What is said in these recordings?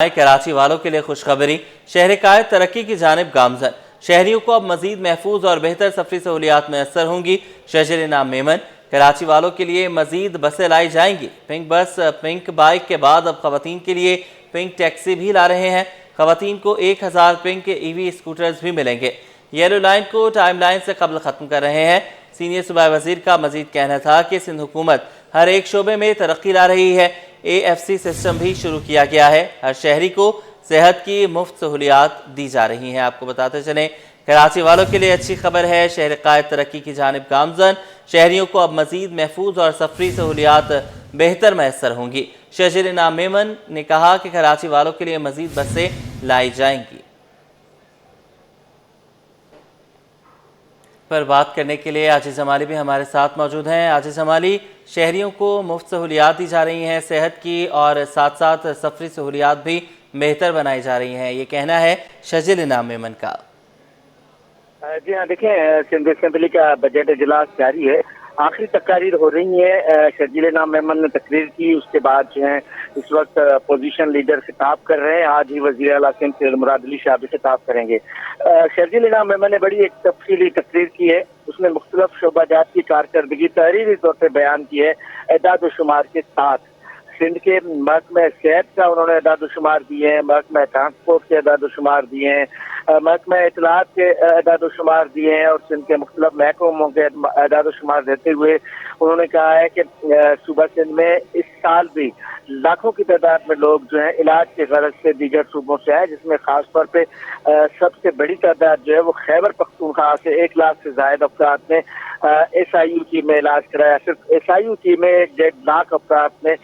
कराची वालों के लिए खुशखबरी। शहर कायद तरक्की की जानिब गामजन। शहरियों को अब मजीद महफूज और बेहतर सफरी सहूलियात मैसर होंगी। शजर इनाम मेमन। कराची वालों के लिए मजीद बसें लाई जाएंगी। पिंक बस, पिंक बाइक के बाद अब खवातीन के लिए पिंक टैक्सी भी ला रहे हैं। खवातीन को 1000 पिंक EV स्कूटर्स भी मिलेंगे। येलो लाइन को टाइम लाइन से कबल ख़त्म कर रहे हैं। सीनियर सूबाई वजीर का मजीद कहना था कि सिंध हुकूमत हर एक शोबे में तरक्की ला रही है। AFC सिस्टम भी शुरू किया गया है। हर शहरी को सेहत की मुफ्त सहूलियात दी जा रही हैं। आपको बताते चलें, कराची वालों के लिए अच्छी खबर है। शहर कायद तरक्की की जानिब गामजन। शहरियों को अब मजीद महफूज और सफरी सहूलियात बेहतर मैसर होंगी। शजर इनाम मेमन ने कहा कि कराची वालों के लिए मजीद बसें लाई जाएंगी। पर बात करने के लिए आजिज़ अमाली भी हमारे साथ मौजूद हैं। आजिज़ अमाली, शहरियों को मुफ्त सहूलियात दी जा रही हैं सेहत की, और साथ साथ सफरी सहूलियात भी बेहतर बनाई जा रही हैं, ये कहना है शजर इनाम मेमन का। जी हाँ, देखें, सिंध असेंबली का बजट इजलास जारी है। आखिरी तकारीर हो रही है। शजील इनाम मेमन ने तकरीर की, उसके बाद जो है इस वक्त पोजीशन लीडर खिताब कर रहे हैं। आज ही वज़ीर आला सिंध से मुराद अली शाह भी खिताब करेंगे। शजील इनाम मेमन ने बड़ी एक तफसीली तकरीर की है। उसने मुख्तलिफ शोबाजात की कारकर्दगी तहरीरी तौर पर बयान की है, एदाद शुमार के साथ। सिंध के महकमे सेहत का उन्होंने एदाद शुमार दिए हैं, महकमे ट्रांसपोर्ट के एदाद शुमार दिए हैं, महकमे इतलात के एदाद शुमार दिए हैं, और सिंध के मुख्तलिफ महकमों के एदाद शुमार देते हुए उन्होंने कहा है कि सूबा सिंध में इस साल भी लाखों की तादाद में लोग जो है इलाज के गरज से दीगर सूबों से आए, जिसमें खास तौर पे सबसे बड़ी तादाद जो है वो खैबर पख्तूनख्वा से 1 लाख से ज्यादा अफराद ने SIU टीम में इलाज कराया। सिर्फ SIU टीम में 1.5 लाख अफराद ने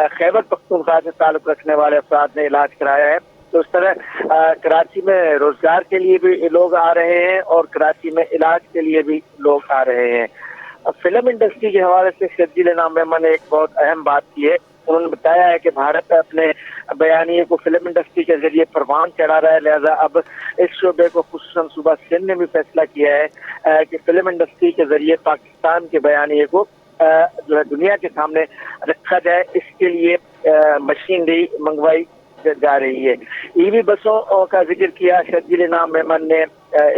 खैबर पख्तूनख्वा से ताल्लुक रखने वाले अफराद ने इलाज कराया है। तो इस तरह कराची में रोजगार के लिए भी लोग आ रहे हैं और कराची में इलाज के लिए भी लोग आ रहे हैं। फिल्म इंडस्ट्री के हवाले से शजील इनाम मेमन ने एक बहुत अहम बात की है। उन्होंने बताया है कि भारत अपने बयानिए को फिल्म इंडस्ट्री के जरिए परवान चढ़ा रहा है, लिहाजा अब इस शोबे को खुसूसन सूबा सिंध ने भी फैसला किया है कि फिल्म इंडस्ट्री के जरिए पाकिस्तान के बयानिए को जो है दुनिया के सामने रखा जाए। इसके लिए मशीनरी मंगवाई जा रही है। EV बसों का जिक्र किया शजील इनाम मेमन ने।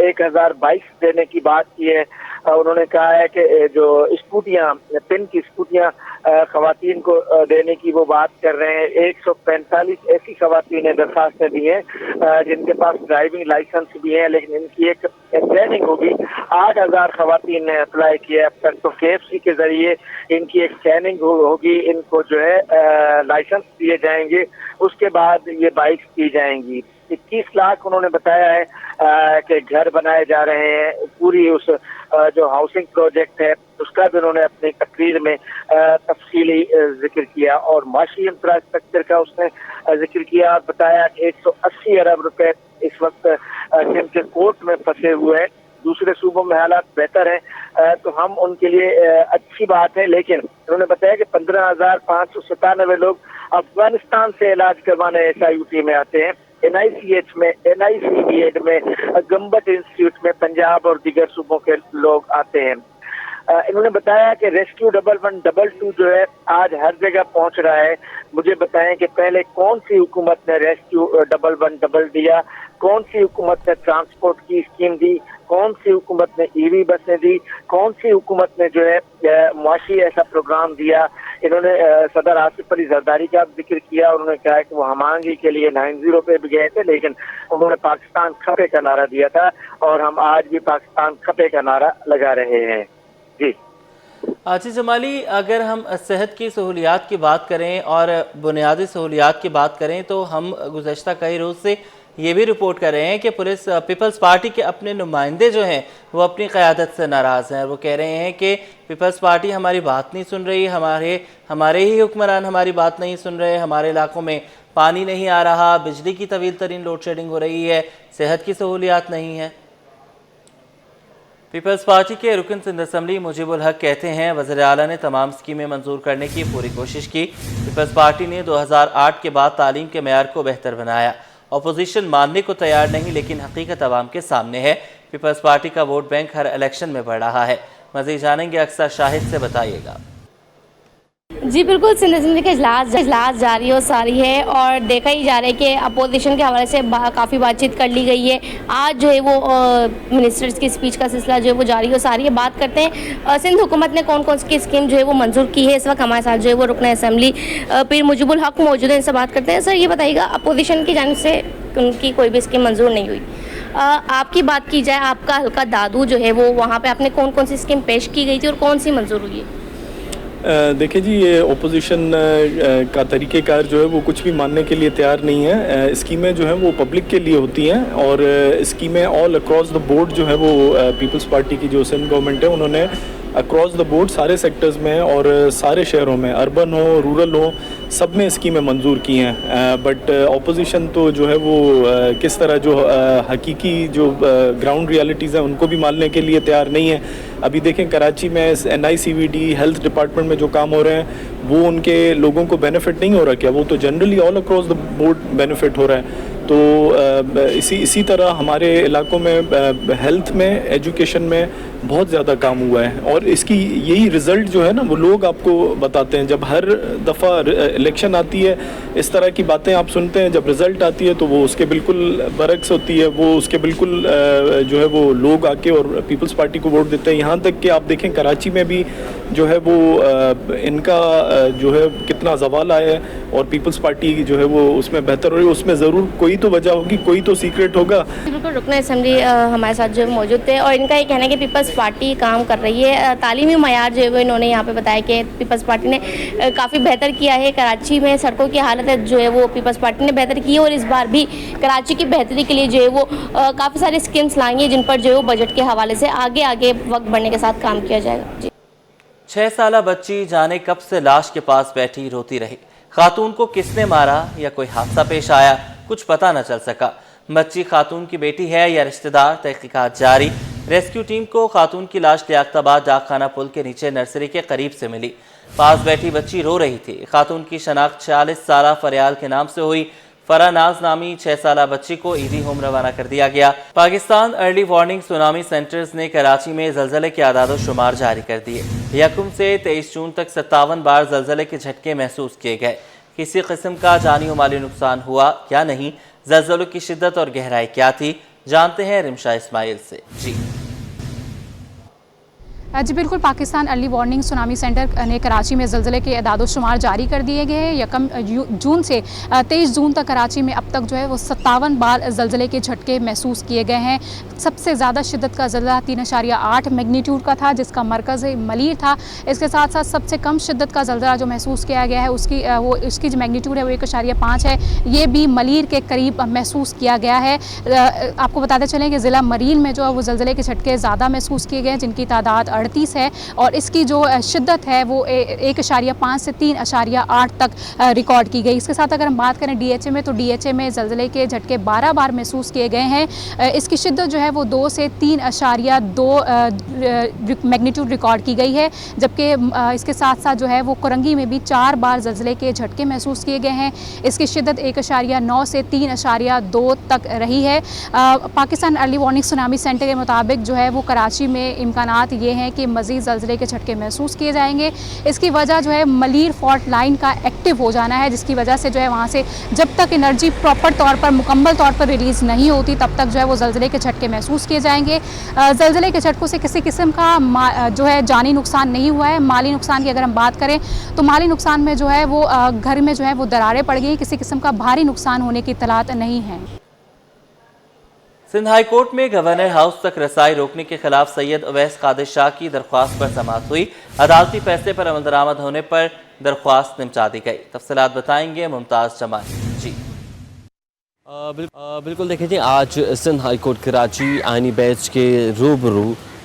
1000 बाइक्स देने की बात की है। उन्होंने कहा है कि जो स्कूटियां, पिन की स्कूटियां खवातीन को देने की वो बात कर रहे हैं। 145 ऐसी खवातीन ने दरखास्तें दी हैं जिनके पास ड्राइविंग लाइसेंस भी है, लेकिन इनकी एक ट्रेनिंग होगी। 8000 खवातीन ने अप्लाई किया अब तक। तो KFC के जरिए इनकी एक ट्रेनिंग होगी, इनको जो है लाइसेंस दिए जाएंगे, उसके बाद ये बाइक्स दी जाएंगी। 21 लाख उन्होंने बताया है कि घर बनाए जा रहे हैं। पूरी उस जो हाउसिंग प्रोजेक्ट है उसका भी उन्होंने अपनी तकरीर में तफसीली जिक्र किया, और माशी इंफ्रास्ट्रक्चर का उसने जिक्र किया। बताया कि 180 अरब रुपए इस वक्त सिंध के कोर्ट में फंसे हुए हैं। दूसरे सूबों में हालात बेहतर हैं, तो हम उनके लिए अच्छी बात है। लेकिन उन्होंने बताया कि 15,597 लोग अफगानिस्तान से इलाज करवाने SIU में आते हैं। NICH में, NICBED में, गम्बट इंस्टीट्यूट में पंजाब और दीगर सूबों के लोग आते हैं। इन्होंने बताया कि रेस्क्यू 1112 जो है आज हर जगह पहुंच रहा है। मुझे बताएं कि पहले कौन सी हुकूमत ने रेस्क्यू 1112 दिया, कौन सी हुकूमत ने ट्रांसपोर्ट की स्कीम दी, कौन सी हुकूमत ने EV बसें दी, कौन सी हुकूमत ने जो है मुआशी ऐसा प्रोग्राम दिया। इन्होंने सदर आसिफ अली जरदारी का जिक्र किया। उन्होंने कहा कि वो हमांगी के लिए 90 पे भी गए थे, लेकिन उन्होंने पाकिस्तान खपे का नारा दिया था, और हम आज भी पाकिस्तान खपे का नारा लगा रहे हैं। जी आजिज़ अमाली, अगर हम सेहत की सहूलियात की बात करें और बुनियादी सहूलियात की बात करें, तो हम गुज़श्ता कई रोज़ से ये भी रिपोर्ट कर रहे हैं कि पीपल्स पार्टी के अपने नुमाइंदे जो हैं वो अपनी क़यादत से नाराज़ हैं। वो कह रहे हैं कि पीपल्स पार्टी हमारी बात नहीं सुन रही, हमारे ही हुक्मरान हमारी बात नहीं सुन रहे। हमारे इलाकों में पानी नहीं आ रहा, बिजली की तवील तरीन लोड शेडिंग हो रही है, सेहत की सहूलियात नहीं है। पीपल्स पार्टी के रुकन सिंध असम्बली मुजीबुल हक कहते हैं, वज़ीर आला ने तमाम स्कीमें मंजूर करने की पूरी कोशिश की। पीपल्स पार्टी ने 2008 के बाद तालीम के मेयार को बेहतर बनाया। अपोजिशन मानने को तैयार नहीं, लेकिन हकीकत अवाम के सामने है। पीपल्स पार्टी का वोट बैंक हर इलेक्शन में बढ़ रहा है। मज़ीद जानेंगे, अक्सर शाहिद से बताइएगा। जी बिल्कुल, सिंध असेंबली का इजलास जारी और सारी है और देखा ही जा रहा है कि अपोजिशन के हवाले से काफ़ी बातचीत कर ली गई है। आज जो है वो मिनिस्टर्स की स्पीच का सिलसिला जो है वो जारी और सारी है। बात करते हैं सिंध हुकूमत ने कौन कौन सी स्कीम जो है वो मंजूर की है। इस वक्त हमारे साथ जो है वो रुकन असेंबली पीर मुजीबुल हक मौजूद है, इनसे बात करते हैं। सर ये बताइएगा, अपोजिशन की जानिब से उनकी कोई भी स्कीम मंजूर नहीं हुई, आपकी बात की जाए, आपका हल्का दादू जो है वो वहाँ पे आपने कौन कौन सी स्कीम पेश की गई थी और कौन सी मंजूर हुई है? देखिए जी, ये ओपोजिशन का तरीक़ेकार जो है वो कुछ भी मानने के लिए तैयार नहीं है। स्कीमें जो हैं वो पब्लिक के लिए होती हैं और स्कीमें ऑल अक्रॉस द बोर्ड जो है वो पीपल्स पार्टी की जो सिंध गवर्नमेंट है उन्होंने अक्रॉस द बोर्ड सारे सेक्टर्स में और सारे शहरों में, अर्बन हो रूरल हो, सब में स्कीमें मंजूर की हैं। बट ओपोजिशन तो जो है वो किस तरह जो हकीकी जो ग्राउंड रियलिटीज़ हैं उनको भी मानने के लिए तैयार नहीं है। अभी देखें कराची में NICVD हेल्थ डिपार्टमेंट में जो काम हो रहे हैं वो उनके लोगों को बेनिफिट नहीं हो रहा, क्या वो तो generally all across the board benefit हो रहा है। तो इसी तरह हमारे इलाकों में हेल्थ में, एजुकेशन में बहुत ज़्यादा काम हुआ है और इसकी यही रिज़ल्ट जो है ना वो लोग आपको बताते हैं। जब हर दफ़ा इलेक्शन आती है इस तरह की बातें आप सुनते हैं, जब रिज़ल्ट आती है तो वो उसके बिल्कुल बरक्स होती है, वो उसके बिल्कुल जो है वो लोग आके और पीपल्स पार्टी को वोट देते हैं। यहाँ तक कि आप देखें कराची में भी जो है वो इनका जो है कितना ज़वाल आया है और पीपल्स पार्टी जो है वो उसमें बेहतर हो रही है। उसमें ज़रूर कोई तो वजह होगी, कोई तो सीक्रेट होगा। बिल्कुल, रुकन असेंबली हमारे साथ जो मौजूद थे और इनका ये कहना है कि पीपल्स पार्टी काम कर रही है। तालीमी मयार जो है वो इन्होंने यहाँ पे बताया कि पीपल्स पार्टी ने काफ़ी बेहतर किया है। कराची में सड़कों की हालत जो है वो पीपल्स पार्टी ने बेहतर की है और इस बार भी कराची की बेहतरी के लिए जो है वो काफ़ी सारी स्कीम्स लाई हैं जिन पर जो है वो बजट के हवाले से आगे आगे वक्त बढ़ने के साथ काम किया जाएगा। जी 6 साला बच्ची जाने कब से लाश के पास बैठी रोती रही। खातून को किसने मारा या कोई हादसा पेश आया, कुछ पता न चल सका। बच्ची खातून की बेटी है या रिश्तेदार, तहकीकात जारी। रेस्क्यू टीम को खातून की लाश लियाकताबाद डाकखाना पुल के नीचे नर्सरी के करीब से मिली। पास बैठी बच्ची रो रही थी। खातून की शनाख्त 46 साला फरियाल के नाम से हुई। फरानाज नामी 6 साला बच्ची को ईदी होम रवाना कर दिया गया। Pakistan early warning tsunami centres ने कराची में जलजले के आदाद शुमार जारी कर दिए। 1 से 23 जून तक 57 बार जलजले के झटके महसूस किए गए। किसी किस्म का जानी और माली नुकसान हुआ क्या नहीं, जलजलों की शिद्दत और गहराई क्या थी, जानते हैं रिमशा इस्माइल से। जी बिल्कुल, Pakistan early warning tsunami centre ने कराची में ज़लज़ले के अदाद शुमार जारी कर दिए गए हैं। 1 जून से 23 जून तक कराची में अब तक जो है वो 57 बार ज़लज़ले के झटके महसूस किए गए हैं। सबसे ज़्यादा शिद्दत का ज़लज़ला 3.8 मैग्नीट्यूड का था जिसका मरकज़ मलीर था। इसके साथ साथ सबसे कम शिद्दत का ज़लज़ला जो महसूस किया गया है उसकी जो मैग्नीट्यूड है वो 1.5 है। ये भी मलीर के करीब महसूस किया गया है। आपको बताते चलें कि ज़िला मरीन में जो है वो ज़लज़ले के झटके ज़्यादा महसूस किए गए हैं जिनकी तादाद 38 है और इसकी जो शिद्दत है वो 1.5 से 3.8 तक रिकॉर्ड की गई। इसके साथ अगर हम बात करें DHA में, तो DHA में ज़लज़ले के झटके 12 बार महसूस किए गए हैं। इसकी शिद्दत जो है वो 2 से 3.2 मैग्नीट्यूड रिकॉर्ड की गई है। जबकि इसके साथ साथ जो है वो कुरंगी में भी 4 बार ज़लज़ले के झटके महसूस किए गए हैं। इसकी शिद्दत 1.9 से 3.2 तक रही है। Pakistan early warning tsunami centre के मुताबिक जो है वो कराची में इम्कानात ये हैं कि मज़ीद ज़लज़ले के झटके महसूस किए जाएंगे। इसकी वजह जो है मलीर फॉल्ट लाइन का एक्टिव हो जाना है, जिसकी वजह से जो है वहाँ से जब तक एनर्जी प्रॉपर तौर पर मुकम्मल तौर पर रिलीज़ नहीं होती तब तक जो है वो ज़लज़ले के झटके महसूस किए जाएंगे। ज़लज़ले के झटकों से किसी किस्म का जो है जानी नुकसान नहीं हुआ है। माली नुकसान की अगर हम बात करें तो माली नुकसान में जो है वो घर में जो है वो दरारें पड़ गई। किसी किस्म का भारी नुकसान होने की इत्तलात नहीं है। सिंध हाई कोर्ट में गवर्नर हाउस तक रसाई रोकने के खिलाफ सैयद अवैस कादिर शाह की दरख्वास्त पर समाअत हुई। अदालती फैसले पर अमल दरामद होने पर दरख्वास्त निपटा दी गई। तफसीलात बताएंगे मुमताज़ जमाल। जी बिल्कुल देखिए जी, आज सिंध हाई कोर्ट कराची आइनी बेंच के रूबरू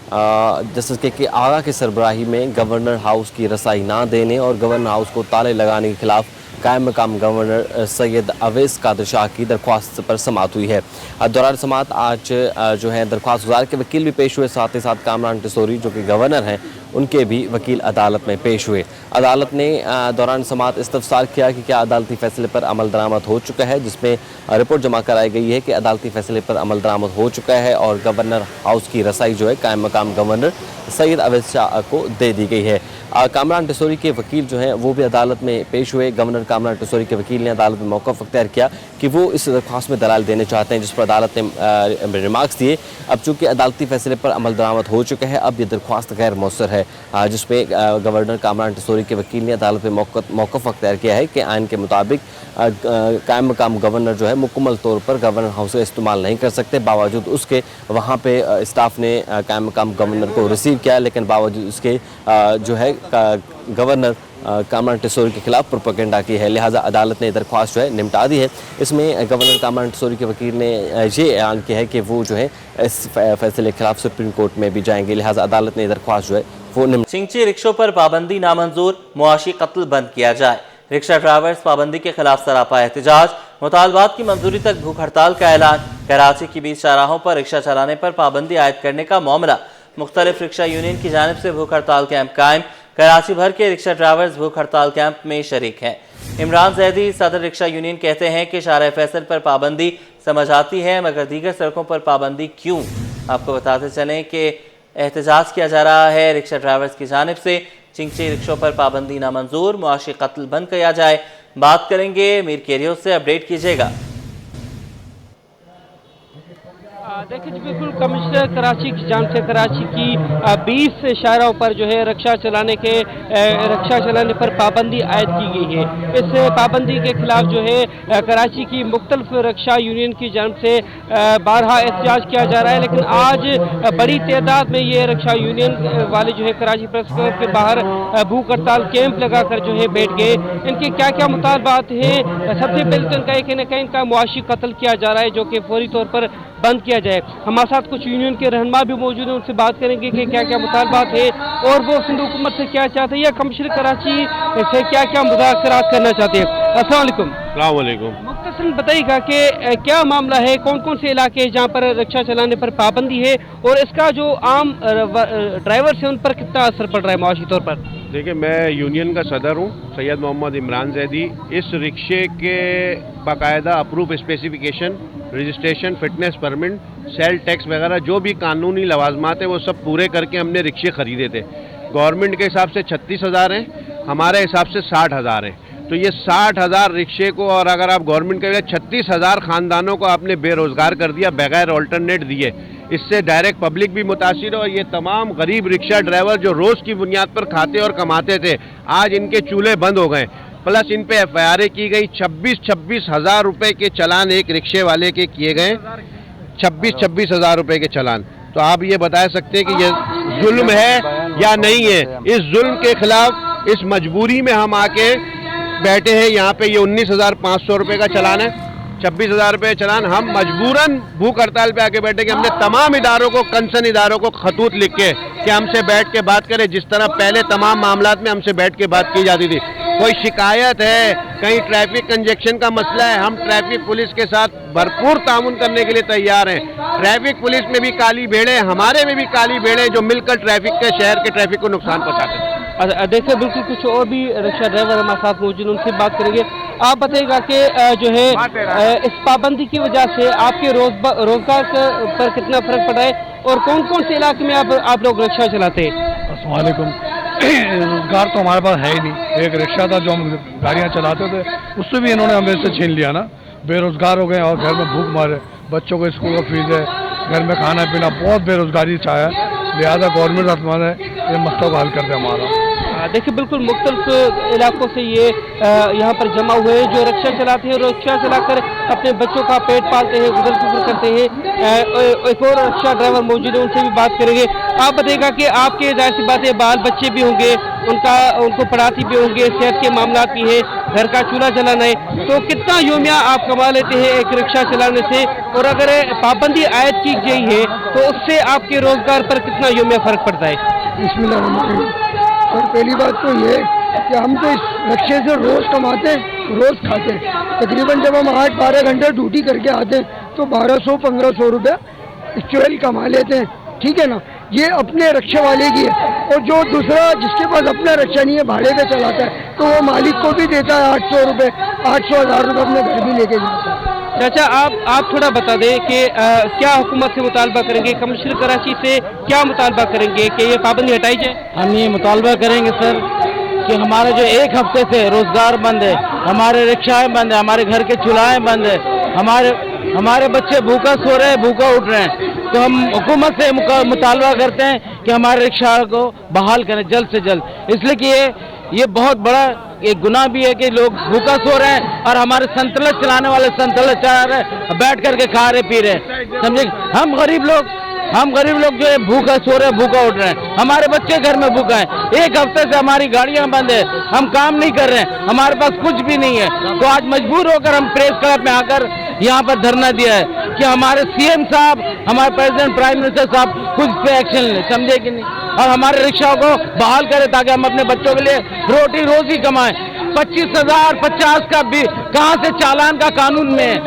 जस्टिस के आगा के सरबराही में गवर्नर हाउस की रसाई ना देने और गवर्नर हाउस को ताले लगाने के खिलाफ कायम मकाम गवर्नर सैयद अवैस कादिर शाह की दरख्वास्त पर समाअत हुई है। दौरान समाअत आज जो है दरख्वास्त गुजार के वकील भी पेश हुए, साथ ही साथ कामरान टिसोरी जो कि गवर्नर हैं उनके भी वकील अदालत में पेश हुए। अदालत ने दौरान समाअत इस्तफसार किया कि क्या अदालती फैसले पर अमल दरामद हो चुका है, जिसमें रिपोर्ट जमा कराई गई है कि अदालती फैसले पर अमल दरामद हो चुका है और गवर्नर हाउस की रसाई जो है कायम मकाम गवर्नर सैयद अवैस शाह को दे दी गई है। کامران ٹسوری کے وکیل جو ہیں وہ بھی عدالت میں پیش ہوئے. گورنر کامران ٹسوری کے وکیل نے عدالت میں موقف اختیار کیا کہ وہ اس درخواست میں دلائل دینے چاہتے ہیں جس پر عدالت نے ریمارکس دیے. اب چونکہ عدالتی فیصلے پر عمل درآمد ہو چکا ہے اب یہ درخواست غیر مؤثر ہے, جس پہ گورنر کامران ٹسوری کے وکیل نے عدالت میں موقف اختیار کیا ہے کہ آئین کے مطابق قائم مقام گورنر جو ہے مکمل طور پر گورنر ہاؤس کا استعمال نہیں کر سکتے. باوجود اس کے وہاں پہ اسٹاف نے قائم مقام گورنر کو ریسیو کیا, لیکن باوجود اس کے جو ہے گورنر کامران ٹسوری کے خلاف پروپیگنڈا کی ہے. لہٰذا عدالت نے درخواست جو ہے نمٹا دی ہے. اس میں گورنر کامران ٹسوری کے وکیل نے یہ اعلان کیا ہے کہ وہ جو ہے اس فیصلے کے خلاف سپریم کورٹ میں بھی جائیں گے. لہٰذا عدالت نے درخواست جو ہے وہ چنگچی رکشوں پر پابندی نامنظور, معاشی قتل بند کیا جائے. رکشہ ڈرائیورز پابندی کے خلاف سراپا احتجاج, مطالبات کی منظوری تک بھوک ہڑتال کا اعلان. کراچی کی 20 شاہراہوں پر رکشہ چلانے پر پابندی عائد کرنے کا معاملہ. مختلف رکشہ یونین کی جانب سے بھوک ہڑتال کیمپ قائم. کراچی بھر کے رکشہ ڈرائیورز بھوک ہڑتال کیمپ میں شریک ہیں. عمران زیدی صدر رکشہ یونین کہتے ہیں کہ شارع فیصل پر پابندی سمجھ آتی ہے مگر دیگر سڑکوں پر پابندی کیوں. آپ کو بتاتے چلیں کہ احتجاج کیا جا رہا ہے رکشہ ڈرائیورز کی جانب سے. چنگچی رکشوں پر پابندی نامنظور, معاشی قتل بند کیا جائے. بات کریں گے میر کیریو سے, اپڈیٹ کیجیے گا. دیکھیں جی بالکل کمشنر کراچی کی جانب سے کراچی کی 20 شاہراہوں پر جو ہے رکشہ چلانے پر پابندی عائد کی گئی ہے. اس پابندی کے خلاف جو ہے کراچی کی مختلف رکشہ یونین کی جانب سے بارہا احتجاج کیا جا رہا ہے, لیکن آج بڑی تعداد میں یہ رکشہ یونین والے جو ہے کراچی پریس کلب کے باہر بھوک ہڑتال کیمپ لگا کر جو ہے بیٹھ گئے. ان کے کیا کیا مطالبات ہیں؟ سب سے پہلے تو ان کا ایک نہ کہ ان کا معاشی قتل کیا جا رہا ہے جو کہ فوری طور پر بند کیا جائے. ہمارے ساتھ کچھ یونین کے رہنما بھی موجود ہیں, ان سے بات کریں گے کہ کیا کیا مطالبات ہیں اور وہ سندھ حکومت سے کیا چاہتے ہیں یا کمشنر کراچی سے کیا کیا مذاکرات کرنا چاہتے ہیں. السلام علیکم. السلام علیکم. مختصراً بتائیے گا کہ کیا معاملہ ہے, کون کون سے علاقے ہیں جہاں پر رکشہ چلانے پر پابندی ہے اور اس کا جو عام ڈرائیورس ہیں ان پر کتنا اثر پڑ رہا ہے معاشی طور پر؟ دیکھیں میں یونین کا صدر ہوں سید محمد عمران زیدی. اس رکشے کے باقاعدہ approve specification, registration, fitness permit, sale tax وغیرہ جو بھی قانونی لوازمات ہیں وہ سب پورے کر کے ہم نے رکشے خریدے تھے. گورنمنٹ کے حساب سے 36,000 ہیں, ہمارے حساب سے 60,000 ہیں. تو یہ 60,000 رکشے کو, اور اگر آپ گورنمنٹ کے 36,000 خاندانوں کو آپ نے بے روزگار کر دیا بغیر آلٹرنیٹ دیے, اس سے ڈائریکٹ پبلک بھی متاثر ہو. یہ تمام غریب رکشہ ڈرائیور جو روز کی بنیاد پر کھاتے اور کماتے تھے آج ان کے چولہے بند ہو گئے. پلس ان پہ FIR کی گئی. 26,000 روپے کے چلان ایک رکشے والے کے کیے گئے, 26,000 روپے کے چلان. تو آپ یہ بتا سکتے ہیں کہ یہ ظلم ہے یا نہیں ہے؟ اس ظلم کے خلاف اس مجبوری میں ہم آ کے بیٹھے ہیں. یہاں پہ یہ 19,500 روپے کا چلان ہے, 26,000 روپے چلان. ہم مجبوراً بھوک ہڑتال پہ آ کے بیٹھے کہ ہم نے تمام اداروں کو, کنسرن اداروں کو خطوط لکھ کے کہ ہم سے بیٹھ کے بات کریں جس طرح پہلے تمام معاملات میں ہم سے بیٹھ کے بات کی جاتی تھی. کوئی شکایت ہے, کہیں ٹریفک کنجیکشن کا مسئلہ ہے, ہم ٹریفک پولیس کے ساتھ بھرپور تعاون کرنے کے لیے تیار ہیں. ٹریفک پولیس میں بھی کالی بھیڑیں, ہمارے میں بھی کالی بھیڑیں جو مل کر ٹریفک کے, شہر کے ٹریفک کو نقصان پہنچاتے ہیں. دیکھیں بالکل کچھ اور بھی رکشہ ڈرائیور ہمارے ساتھ موجود, ان سے بات کریں گے. آپ بتائیے گا کہ جو ہے اس پابندی کی وجہ سے آپ کے روزگار پر کتنا فرق پڑا ہے اور کون کون سے علاقے میں آپ لوگ رکشہ چلاتے ہیں؟ السلام علیکم. روزگار تو ہمارے پاس ہے ہی نہیں. ایک رکشہ تھا جو ہم گاڑیاں چلاتے تھے, اس سے بھی انہوں نے ہمیں سے چھین لیا نا. بے روزگار ہو گئے اور گھر میں بھوک مارے, بچوں کو اسکول کا فیس ہے, گھر میں کھانا پینا, بہت بے روزگاری چھایا. لہٰذا گورنمنٹ حکومت ہے یہ مسئلہ کو حل کر دے ہمارا. دیکھیں بالکل مختلف علاقوں سے یہ یہاں پر جمع ہوئے ہیں جو رکشہ چلاتے ہیں, رکشہ چلا کر اپنے بچوں کا پیٹ پالتے ہیں, گزر بسر کرتے ہیں. ایک اور رکشہ ڈرائیور موجود ہے, ان سے بھی بات کریں گے. آپ بتائیے گا کہ آپ کے ظاہر سی بات ہے بال بچے بھی ہوں گے, ان کو پڑھاتی بھی ہوں گے, صحت کے معاملات بھی ہیں, گھر کا چولہا جلانا ہے, تو کتنا یومیہ آپ کما لیتے ہیں ایک رکشہ چلانے سے؟ اور اگر پابندی عائد کی گئی ہے تو اس سے آپ کے روزگار پر کتنا یومیہ فرق پڑتا ہے؟ بسم اللہ الرحمن الرحیم. سر پہلی بات تو یہ کہ ہم تو اس رکشے سے روز کماتے ہیں, روز کھاتے ہیں. تقریباً جب ہم 8-12 گھنٹے ڈیوٹی کر کے آتے ہیں تو 1,200-1,500 روپے ایکچوئل کما لیتے ہیں. ٹھیک ہے نا, یہ اپنے رکشے والے کی ہے. اور جو دوسرا جس کے پاس اپنا رکشہ نہیں ہے, بھاڑے پہ چلاتا ہے, تو وہ مالک کو بھی دیتا ہے 800 روپے, 800-1,000 روپے اپنے گھر بھی لے کے جاتا ہے. चाचा आप थोड़ा बता दें कि क्या हुकूमत से मुतालबा करेंगे, कमिश्नर कराची से क्या मुतालबा करेंगे कि ये पाबंदी हटाई जाए? हम ये मुतालबा करेंगे सर कि हमारे जो एक हफ्ते से रोजगार बंद है, हमारे रिक्शाएं बंद है, हमारे घर के चूल्हाएं बंद है, हमारे बच्चे भूखा सो रहे हैं, भूखा उठ रहे हैं, तो हम हुकूमत से मुतालबा करते हैं कि हमारे रिक्शा को बहाल करें जल्द से जल्द, इसलिए कि ये बहुत बड़ा एक गुनाह भी है कि लोग भूखा सो रहे हैं और हमारे संतुलित चलाने वाले संतुलित चला रहे, बैठ करके खा रहे पी रहे, समझे। हम गरीब लोग जो है भूखा सो रहे हैं, भूखा उठ रहे हैं, हमारे बच्चे घर में भूखा हैं, एक हफ्ते से हमारी गाड़ियां बंद है, हम काम नहीं कर रहे हैं, हमारे पास कुछ भी नहीं है, तो आज मजबूर होकर हम प्रेस क्लब में आकर यहाँ पर धरना दिया है कि हमारे सीएम साहब, हमारे प्रेसिडेंट प्राइम मिनिस्टर साहब कुछ पे एक्शन लें, समझे कि नहीं, और हमारे रिक्शाओं को बहाल करें ताकि हम अपने बच्चों के लिए रोटी रोजी कमाएं। 25,000 50 का भी कहाँ से चालान का कानून में है,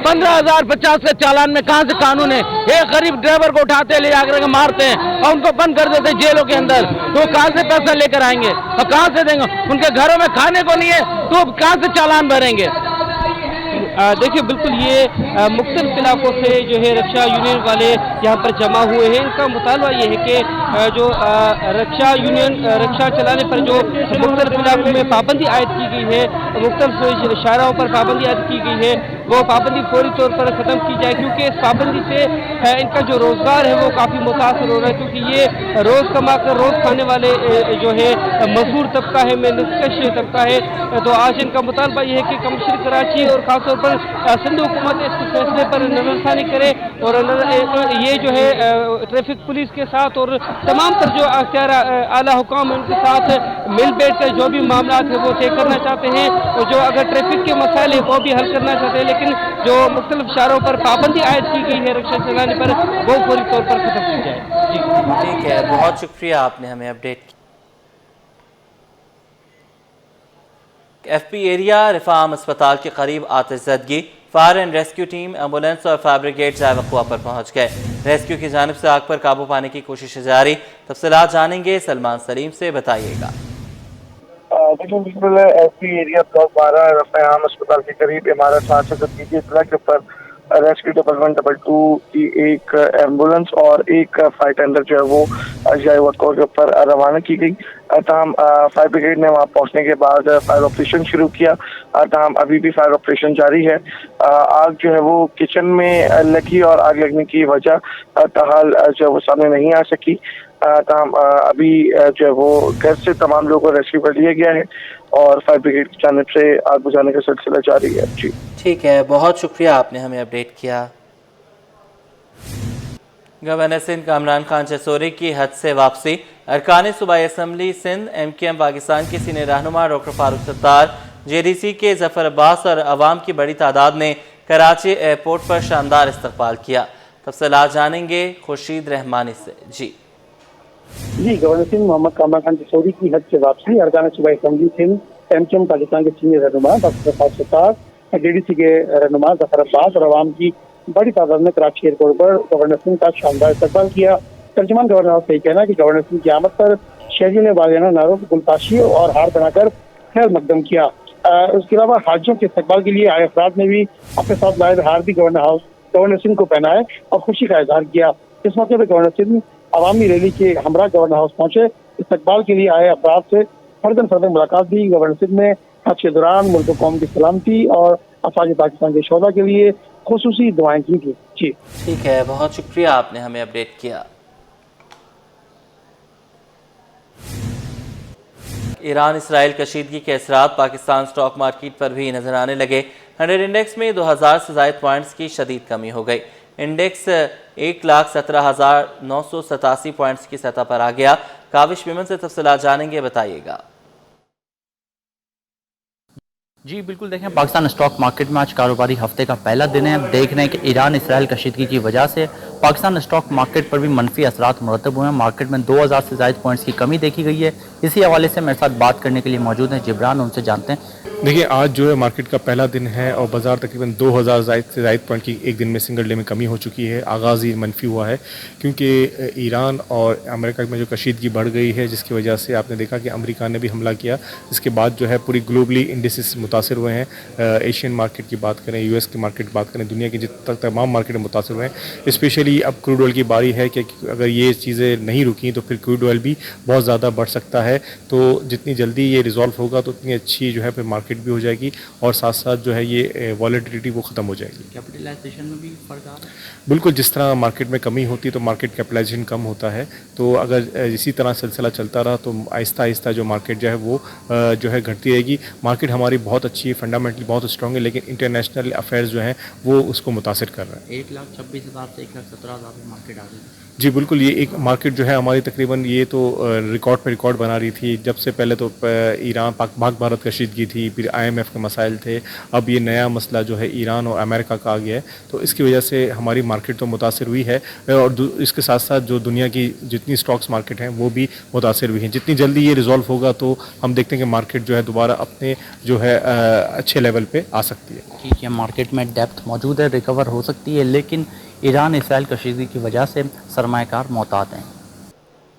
15,000 50 के चालान में कहाँ से कानून है। एक गरीब ड्राइवर को उठाते ले जाकर के मारते हैं और उनको बंद कर देते हैं जेलों के अंदर, तो कहाँ से पैसा लेकर आएंगे और कहाँ से देंगे, उनके घरों में खाने को नहीं है तो कहाँ से चालान भरेंगे। देखिए बिल्कुल ये मुख्तलिफ इलाकों से जो है रक्षा यूनियन वाले यहाँ पर जमा हुए हैं। इनका मुतालबा ये है कि जो रक्षा यूनियन रक्षा चलाने पर जो मुख्तलिफ इलाकों में पाबंदी आयद की गई है, मुख्तलिफ शाहराहों पर पाबंदी आयद की गई है, वो पाबंदी फौरी तौर पर ख़त्म की जाए, क्योंकि इस पाबंदी से इनका जो रोज़गार है वो काफ़ी मुतासर हो रहा है, क्योंकि ये रोज़ कमा कर रोज़ खाने वाले जो है मजदूर तबका है, मेहनतकश तबका है। तो आज इनका मुतालबा ये है कि कमिश्नर कराची और ख़ासतौर पर सिंधु हुकूमत इस फैसले पर नजरसानी करे और ये जो है ट्रैफिक पुलिस के साथ और तमाम तर जो अख्तियार आला हुकाम उनके साथ मिल बैठ कर जो भी मामला है वो तय करना चाहते हैं, और जो अगर ट्रैफिक के मसाइल है वो भी हल करना चाहते हैं, लेकिन जो मुख्तलिफ शहरों पर पाबंदी आयद की गई है रक्षा चलाने पर वो फौरी तौर पर खत्म की जाए। जी ठीक है, बहुत शुक्रिया आपने हमें अपडेट किया। FP एरिया रिफार्म अस्पताल के करीब आतिशज़दगी, fire and rescue team, ambulance और फायर ब्रिगेड ज़ाय वक़्वा पर पहुंच गए। रेस्क्यू की जानिब से आग पर काबू पाने की कोशिशें जारी। तफसीलात जानेंगे सलमान सलीम से, बताइएगा। देखिए बिल्कुल FP एरिया ब्लॉक 12 रिफार्म अस्पताल के करीब इमारत 730 के इत्तला पर रेस्क्यू डिपार्टमेंट 222 की एक एम्बुलेंस और एक फायर टेंडर जो है वो ज़ाय वक़्वा के ऊपर रवाना की गई। तमाम फायर ब्रिगेड ने वहाँ पहुँचने के बाद फायर ऑपरेशन शुरू किया। तमाम अभी भी फायर ऑपरेशन जारी है। आग जो है वो किचन में लगी और आग लगने की वजह ताहाल जो है वो सामने नहीं आ सकी। अभी जो है वो घर से तमाम लोगों को रेस्क्यू कर लिया गया है और फायर ब्रिगेड की जानिब से आग बुझाने का सिलसिला जारी है। जी ठीक है, बहुत शुक्रिया आपने हमें अपडेट किया। गवर्नर सिंध कामरान खान चसोरी की हज से वापसी, अरकान सूबाई असम्बली सिंध, MKM पाकिस्तान के सीनियर रहनुमा डॉक्टर फारूक सत्तार, JDC के जफर अब्बास और अवाम की बड़ी तादाद ने कराची एयरपोर्ट पर शानदार इस्तकबाल किया। तफसीलात जानेंगे खुर्शीद रहमानी से। जी गवर्नर सिंध मोहम्मद कामरान खान चसोरी की हज से वापसी, अरकान सूबाई असम्बली सिंध, MKM पाकिस्तान के सीनियर रहनुमा डॉक्टर फारूक सत्तार, JDC के रहनुमा जफर अब्बास और अवाम की बड़ी तादाद ने कराची एयरपोर्ट पर गवर्नर सिंह का शानदार इस्तकबाल किया। तर्जुमान गवर्नर हाउस का कहना कि गवर्नर सिंह की आमद पर शहरियों ने वालियाना नारों की गुलताशी और हार बनाकर खैर मकदम किया। उसके अलावा हाजियों के इस्तकबाल के लिए आए अफराद ने भी अपने साथ लाए हार भी गवर्नर सिंह को पहनाए और खुशी का इजहार किया। इस मौके पर गवर्नर सिंह अवामी रैली के हमरा गवर्नर हाउस पहुंचे। इस्तकबाल के लिए आए अफराद से फर्दन मुलाकात भी। गवर्नर सिंह ने हज के दौरान मुल्क कौम की सलामती और अफवाज पाकिस्तान के शोधा के लिए खुसूसी दुआएं की थी। जी ठीक है, बहुत शुक्रिया आपने हमें अपडेट किया। ईरान इसराइल कशीदगी के असरात पाकिस्तान स्टॉक मार्केट पर भी नजर आने लगे। 100 इंडेक्स में 2000 से ज़ायद पॉइंट्स की शदीद कमी हो गई। इंडेक्स 1,17,987 पॉइंट्स की सतह पर आ गया। काविश विमन से तफसीलात जानेंगे, बताइएगा। जी बिल्कुल, देखें पाकिस्तान स्टॉक मार्केट में आज कारोबारी हफ्ते का पहला दिन है। हम देख रहे हैं कि ईरान इसराइल कशीदगी की वजह से पाकिस्तान स्टॉक मार्केट पर भी मनफी असरात मुरतब हुए हैं। मार्केट में 2000 से ज़ायद पॉइंट्स की कमी देखी गई है। इसी हवाले से मेरे साथ बात करने के लिए मौजूद हैं जिब्रान, उनसे जानते हैं। देखिए, आज जो है मार्केट का पहला दिन है और बाज़ार तकरीबन 2000 से ज़ायद पॉइंट की एक दिन में सिंगल डे में कमी हो चुकी है। आगाज़ ही मनफी हुआ है क्योंकि ईरान और अमेरिका में जो कशीदगी बढ़ गई है, जिसकी वजह से आपने देखा कि अमेरिका ने भी हमला किया। इसके बाद जो है पूरी ग्लोबली इंडिसेस मुतासर हुए हैं। एशियन मार्केट की बात करें, यूएस की मार्केट की बात करें, दुनिया की जितने तमाम मार्केट मुतासर हुए हैं। स्पेशली अब क्रूड ऑयल की बारी है कि अगर ये चीज़ें नहीं रुकी तो फिर क्रूड ऑयल भी बहुत ज़्यादा बढ़ सकता है। तो जितनी जल्दी ये रिजॉल्व होगा तो उतनी अच्छी जो है फिर मार्केट भी हो जाएगी और साथ साथ जो है ये वॉलेटिलिटी वो ख़त्म हो जाएगी। कैपिटलाइजेशन में भी फर्क आ रहा है? बिल्कुल, जिस तरह मार्केट में कमी होती है तो मार्केट कैपिटलाइजेशन कम होता है। तो अगर इसी तरह सिलसिला चलता रहा तो आहिस्ता आहिस्ता जो मार्केट जो है वो जो है घटती रहेगी। मार्केट हमारी बहुत अच्छी है, फंडामेंटली बहुत स्ट्रॉन्ग है, लेकिन इंटरनेशनल अफेयर्स जो हैं वो उसको मुतासिर कर रहे हैं। 1,26,000 से 1,17,000 में मार्केट आ गई। जी बिल्कुल, ये एक मार्केट जो है हमारी तकरीबन ये तो रिकॉर्ड पे रिकॉर्ड बना रही थी। जब से पहले तो ईरान पाक भारत कशीदगी थी, फिर IMF के मसाइल थे, अब ये नया मसला जो है ईरान और अमेरिका का आ गया है। तो इसकी वजह से हमारी मार्केट तो मुतासिर हुई है और इसके साथ साथ जो दुनिया की जितनी स्टॉक्स मार्केट हैं वो भी मुतासिर हुई हैं। जितनी जल्दी ये रिजॉल्व होगा तो हम देखते हैं कि मार्केट जो है दोबारा अपने जो है अच्छे लेवल पर आ सकती है। ठीक है, मार्केट में डेप्थ मौजूद है, रिकवर हो सकती है, लेकिन ईरान इसराइल कशीदगी की वजह से सरमायाकार मोहतात हैं।